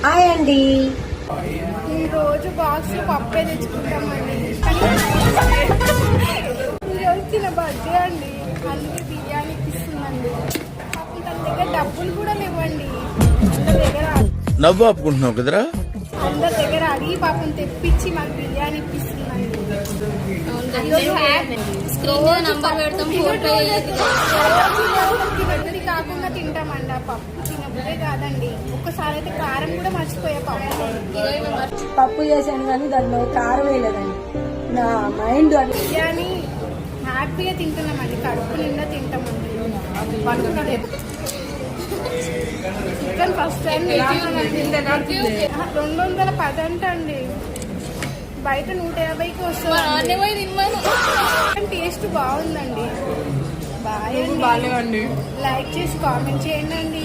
Hi అండి. ఈ రోజు బాక్స్ లో పప్పే తెచ్చుకుంటామండి. ఈరోజు తిన బర్త్డే అండి, అందుకే బిర్యానీ ఇప్పిస్తుందండి. పాపం తన దగ్గర డబ్బులు కూడా లేవండి. నవ్వు ఆపుకుంటున్నావు కదరా. అందరి దగ్గర అడిగి పాపం తెప్పించి మాకు బిర్యానీ ఇప్పిస్తుందండి. తినబుద్ధి కాకుండా తింటామండి. ఆ పప్పు తినబుద్ధే కాదండి. ఒక్కసారి అయితే కారం కూడా మర్చిపోయా. పప్పు చేశాను కానీ దాంట్లో కారం వేయలేదండి. నా మైండ్ బిర్యానీ హ్యాపీగా తింటున్నామండి, కడుపు నిండా తింటామండి. చికెన్ ఫస్ట్ టైం 210 అంట అండి, బయట 150కి వస్తుంది. టేస్ట్ బాగుందండి. బాగా లైక్ చేసి కామెంట్ చేయండి.